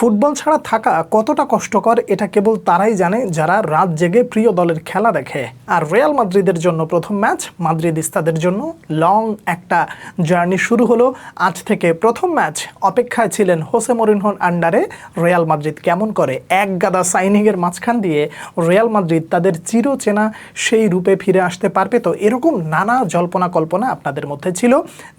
Football ছাড়া থাকা কতটা কষ্টকর এটা কেবল তারাই জানে যারা রাত জেগে প্রিয় দলের খেলা দেখে। আর রিয়াল মাদ্রিদের জন্য প্রথম ম্যাচ, মাদ্রিদিস্তাদের জন্য লং একটা জার্নি শুরু হলো। আজ থেকে প্রথম ম্যাচ অপেক্ষায় ছিলেন হোসে মরিনহোর আন্ডারে রিয়াল মাদ্রিদ কেমন করে এক গাদা সাইনিংয়ের মাঝখান দিয়ে রিয়াল মাদ্রিদ তাদের চিরচেনা সেই রূপে ফিরে আসতে পারবে। তো এরকম নানা জল্পনা কল্পনা আপনাদের মধ্যে ছিল।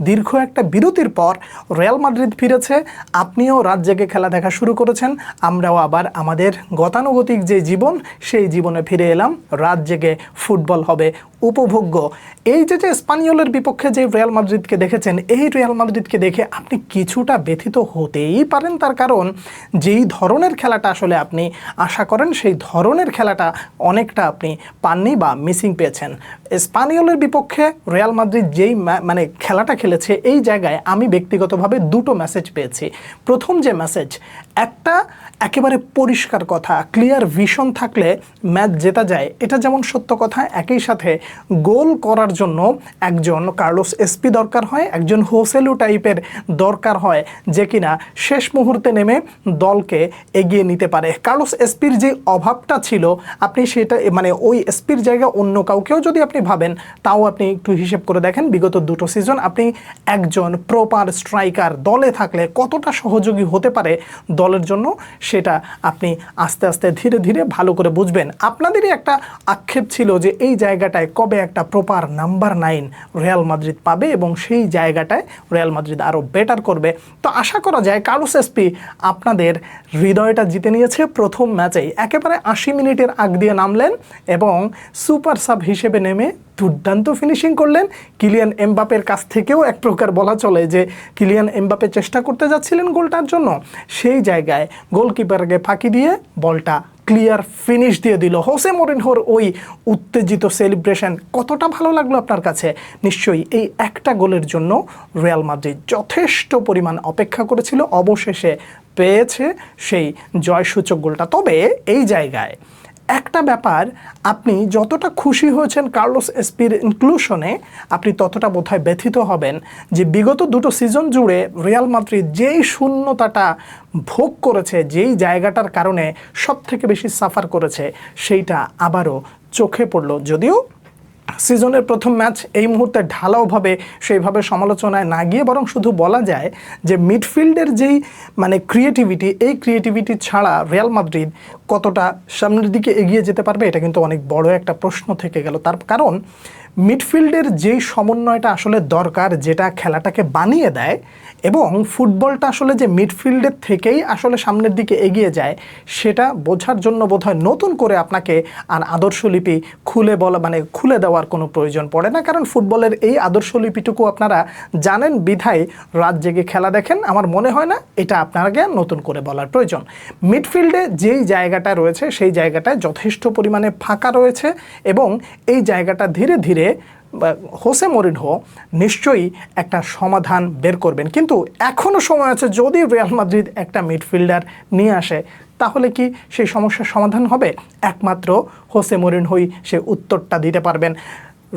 দীর্ঘ একটা বিরতির পর রিয়াল মাদ্রিদ ফিরেছে। আপনিও রাত জেগে খেলা দেখা শুরু করেছেন, আমরাও আবার আমাদের গতানুগতিক যে জীবন সেই জীবনে ফিরে এলাম। রাত জেগে ফুটবল হবে উপভোগ্য। এই যে স্পানিওলের বিপক্ষে যে রিয়াল মাদ্রিদকে দেখেছেন, এই রিয়াল মাদ্রিদকে দেখে আপনি কিছুটা ব্যথিত হতেই পারেন। তার কারণ যেই ধরনের খেলাটা আসলে আপনি আশা করেন সেই ধরনের খেলাটা অনেকটা আপনি পাননি বা মিসিং পেয়েছেন। স্পানিওলের বিপক্ষে রিয়াল মাদ্রিদ যেই খেলাটা খেলেছে, এই জায়গায় আমি ব্যক্তিগতভাবে দুটো মেসেজ পেয়েছি। প্রথম যে মেসেজ, একটা একেবারে পরিষ্কার কথা, ক্লিয়ার ভিশন থাকলে ম্যাচ জেতা যায়, এটা যেমন সত্য কথা, একই সাথে গোল করার জন্য একজন কার্লোস এসপি দরকার হয়, একজন হোসেলু টাইপের দরকার হয় যে কিনা শেষ মুহূর্তে নেমে দলকে এগিয়ে নিতে পারে। কার্লোস এসপির যে অভাবটা ছিল, আপনি সেটা ওই এসপির জায়গায় অন্য কাউকেও যদি আপনি ভাবেন, তাও আপনি একটু হিসেব করে দেখেন বিগত দুটো সিজন আপনি একজন প্রপার স্ট্রাইকার দলে থাকলে কতটা সহযোগী হতে পারে দলের জন্য, সেটা আপনি আস্তে আস্তে ধীরে ধীরে ভালো করে বুঝবেন। আপনাদেরই একটা আক্ষেপ ছিল যে এই জায়গাটায় কবে একটা প্রপার নাম্বার 9 রিয়াল মাদ্রিদ পাবে এবং সেই জায়গাটায় রিয়াল মাদ্রিদ আরও বেটার করবে। তো আশা করা যায় কার্লোস এসপি আপনাদের হৃদয়টা জিতে নিয়েছে প্রথম ম্যাচেই। একেবারে 80 মিনিটের আগ দিয়ে নামলেন এবং সুপার সাব হিসেবে নেমে দুর্দান্ত ফিনিশিং করলেন। কিলিয়ান এমবাপের কাছ থেকেও এক প্রকার বলা চলে যে কিলিয়ান এমবাপে চেষ্টা করতে যাচ্ছিলেন গোলটার জন্য, সেই জায়গায় গোলকিপারকে ফাঁকি দিয়ে বলটা ক্লিয়ার ফিনিশ দিয়ে দিল। হোসে মরিনহোর ওই উত্তেজিত সেলিব্রেশন কতটা ভালো লাগলো আপনার কাছে? নিশ্চয়ই এই একটা গোলের জন্য রিয়াল মাদ্রিদ যথেষ্ট পরিমাণ অপেক্ষা করেছিল, অবশেষে পেয়েছে সেই জয়সূচক গোলটা। তবে এই জায়গায় একটা ব্যাপার, আপনি যতটা খুশি হয়েছেন কার্লোস এসপির ইনক্লুশনে, আপনি ততটা বোধহয় ব্যথিত হবেন যে বিগত দুটো সিজন জুড়ে রিয়াল মাদ্রিদ যেই শূন্যতাটা ভোগ করেছে, যেই জায়গাটার কারণে সবথেকে বেশি সাফার করেছে, সেইটা আবারও চোখে পড়লো। যদিও সিজনের প্রথম ম্যাচ এই মুহূর্তে ঢালাওভাবে সেইভাবে সমালোচনায় না গিয়ে বরং শুধু বলা যায় যে মিডফিল্ডের যেই ক্রিয়েটিভিটি, এই ক্রিয়েটিভিটি ছাড়া রিয়াল মাদ্রিদ কতটা সামনের দিকে এগিয়ে যেতে পারবে, এটা কিন্তু অনেক বড় একটা প্রশ্ন থেকে গেল। তার কারণ মিডফিল্ডের যেই সমন্বয়টা আসলে দরকার, যেটা খেলাটাকে বানিয়ে দেয়, এবং ফুটবলটা আসলে যে মিডফিল্ডের থেকেই আসলে সামনের দিকে এগিয়ে যায়, সেটা বোঝার জন্য বোধহয় নতুন করে আপনাকে আর আদর্শলিপি খুলে দেওয়ার কোনো প্রয়োজন পড়ে না। কারণ ফুটবলের এই আদর্শলিপিটুকু আপনারা জানেন বিধায় রাত জেগে খেলা দেখেন। আমার মনে হয় না এটা আপনাকে নতুন করে বলার প্রয়োজন। মিডফিল্ডে যেই জায়গাটা রয়েছে সেই জায়গাটায় যথেষ্ট পরিমাণে ফাঁকা রয়েছে এবং এই জায়গাটা ধীরে ধীরে হোসে মরিনহো নিশ্চয়ই একটা সমাধান বের করবেন। কিন্তু এখনও সময় আছে, যদি রিয়াল মাদ্রিদ একটা মিডফিল্ডার নিয়ে আসে তাহলে কি সেই সমস্যার সমাধান হবে? একমাত্র হোসে মরিনহোই সে উত্তরটা দিতে পারবেন।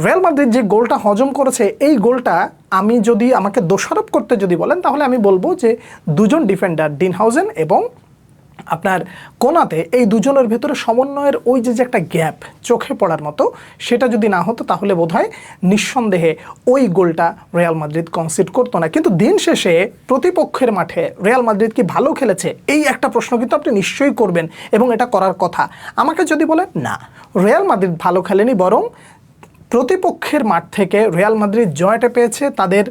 রিয়াল মাদ্রিদ যে গোলটা হজম করেছে, এই গোলটা আমি যদি আমাকে দোষারোপ করতে যদি বলেন, তাহলে আমি বলবো যে দুজন ডিফেন্ডার ডিনহাউজেন এবং আপনার কোনাতে, এই দুজনের ভেতরে সমন্বয়ের ওই যে একটা গ্যাপ চোখে পড়ার মতো, সেটা যদি না হতো তাহলে বোধহয় নিঃসন্দেহে ওই গোলটা রিয়াল মাদ্রিদ কনসিড করতো না। কিন্তু দিন শেষে প্রতিপক্ষের মাঠে রিয়াল মাদ্রিদ কি ভালো খেলেছে, এই একটা প্রশ্ন কিন্তু আপনি নিশ্চয়ই করবেন এবং এটা করার কথা। আমাকে যদি বলেন না, রিয়াল মাদ্রিদ ভালো খেলেনি, বরং প্রতিপক্ষের মাঠ থেকে রিয়াল মাদ্রিদ জয়টা পেয়েছে তাদের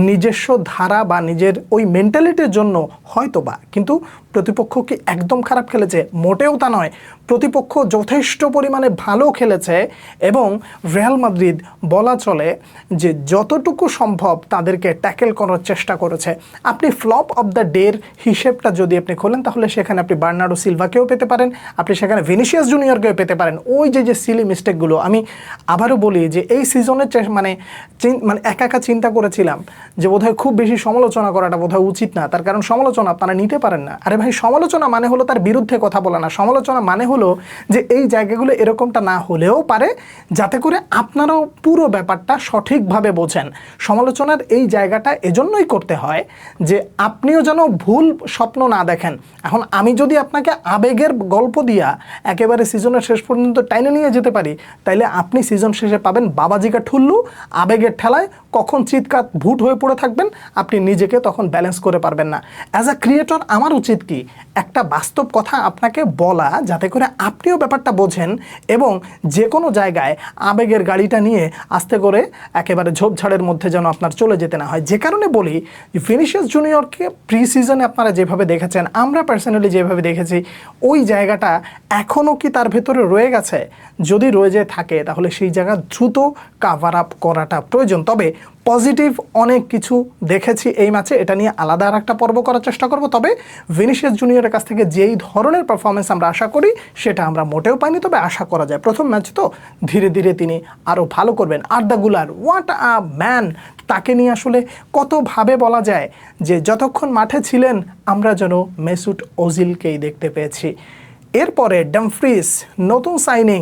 নিজস্ব ধারা বা নিজের ওই মেন্টালিটির জন্য হয়তোবা। কিন্তু প্রতিপক্ষ কি একদম খারাপ খেলেছে? মোটেও তা নয়। প্রতিপক্ষ যথেষ্ট পরিমাণে ভালো খেলেছে এবং রিয়াল মাদ্রিদ বলা চলে যে যতটুকু সম্ভব তাদেরকে ট্যাকেল করার চেষ্টা করেছে। আপনি ফ্লপ অফ দ্য ডের হিসেবটা যদি আপনি খোলেন, তাহলে সেখানে আপনি বার্নার্ডো সিলভাকেও পেতে পারেন, আপনি সেখানে ভিনিসিয়াস জুনিয়রকেও পেতে পারেন। ওই যে সিলি মিস্টেকগুলো, আমি আবারও বলি যে এই সিজনে মানে একা একা চিন্তা করেছিলাম যে বোধহয় খুব বেশি সমালোচনা করাটা বোধহয় উচিত না, তার কারণ সমালোচনা আপনারা নিতে পারেন না। আরে ভাই, সমালোচনা মানে হলো তার বিরুদ্ধে কথা বলা না, সমালোচনা মানে হলো যে এই জায়গাগুলো এরকমটা না হলেও পারে, যাতে করে আপনারাও পুরো ব্যাপারটা সঠিকভাবে বোঝেন। সমালোচনার এই জায়গাটা এজন্যই করতে হয় যে আপনিও যেন ভুল স্বপ্ন না দেখেন। এখন আমি যদি আপনাকে আবেগের গল্প দিয়া একেবারে সিজনের শেষ পর্যন্ত টাইনে নিয়ে যেতে পারি, তাইলে আপনি সিজন শেষে পাবেন বাবাজিকা ঠুল্লু, আবেগের ঠেলায় কখন চিৎকার ভুট হয়ে পড়ে থাকবেন, আপনি নিজেকে তখন ব্যালেন্স করে পারবেন না। অ্যাজ আ ক্রিয়েটর আমার উচিত কি, একটা বাস্তব কথা আপনাকে বলা, যাতে করে আপনিও ব্যাপারটা বোঝেন এবং যে কোনো জায়গায় আবেগের গাড়িটা নিয়ে আস্তে করে একেবারে ঝোপঝাড়ের মধ্যে যেন আপনার চলে যেতে না হয়। যে কারণে বলি, ভিনিসিয়াস জুনিয়রকে প্রি সিজনে আপনারা যেভাবে দেখেছেন, আমরা পার্সোনালি যেভাবে দেখেছি, ওই জায়গাটা এখনও কি তার ভেতরে রয়ে গেছে? যদি রয়ে যেয়ে থাকে তাহলে সেই জায়গা দ্রুত কাভার আপ করাটা প্রয়োজন। তবে পজিটিভ অনেক কিছু দেখেছি এই ম্যাচে, এটা নিয়ে আলাদা আর একটা পর্ব করার চেষ্টা করব। তবে ভিনিসিয়াস জুনিয়রের কাছ থেকে যেই ধরনের পারফরমেন্স আমরা আশা করি সেটা আমরা মোটেও পাইনি, তবে আশা করা যায় প্রথম ম্যাচ তো ধীরে ধীরে তিনি আরও ভালো করবেন। আর্দা গুলার, হোয়াট আ ম্যান! তাকে নিয়ে আসলে কতভাবে বলা যায় যে যতক্ষণ মাঠে ছিলেন আমরা যেন মেসুট ওজিলকেই দেখতে পেয়েছি। এরপরে ডামফ্রিজ, নতুন সাইনিং,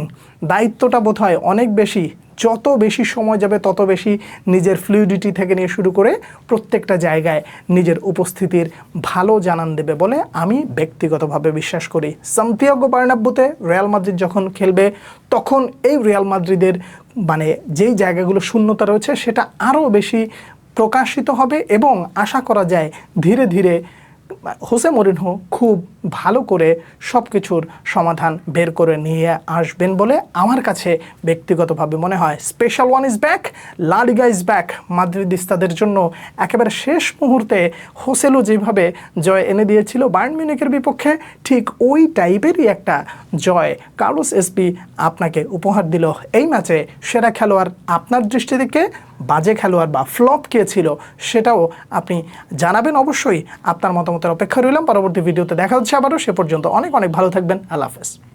দায়িত্বটা বোধহয় অনেক বেশি। যত বেশি সময় যাবে তত বেশি নিজের ফ্লুইডিটি থেকে নিয়ে শুরু করে প্রত্যেকটা জায়গায় নিজের উপস্থিতির ভালো জানান দেবে বলে আমি ব্যক্তিগতভাবে বিশ্বাস করি। সান্তিয়াগো বার্নাব্যুতে রিয়াল মাদ্রিদ যখন খেলবে তখন এই রিয়াল মাদ্রিদের মানে যেই জায়গাগুলো শূন্যতা রয়েছে সেটা আরও বেশি প্রকাশিত হবে এবং আশা করা যায় ধীরে ধীরে হোসে মরিনহো খুব ভালো করে সব কিছুর সমাধান বের করে নিয়ে আসবেন বলে আমার কাছে ব্যক্তিগতভাবে মনে হয়। স্পেশাল ওয়ান ইজ ব্যাক, লা লিগা ইজ ব্যাক। মাদ্রিদিস্তাদের জন্য একেবারে শেষ মুহূর্তে হোসেলো যেভাবে জয় এনে দিয়েছিল বায়ার্ন মিউনিখের বিপক্ষে, ঠিক ওই টাইপেরই একটা জয় কার্লোস এসপি আপনাকে উপহার দিল। এই ম্যাচে সেরা খেলোয়াড় আপনার দৃষ্টি থেকে, বাজে খেলোয়াড় বা ফ্লপ কে ছিল সেটাও আপনি জানাবেন অবশ্যই। আপনার মতামতের অপেক্ষা রইলাম। পরবর্তী ভিডিওতে দেখা হচ্ছে আবারও, সে পর্যন্ত অনেক অনেক ভালো থাকবেন। আল্লাহ হাফেজ।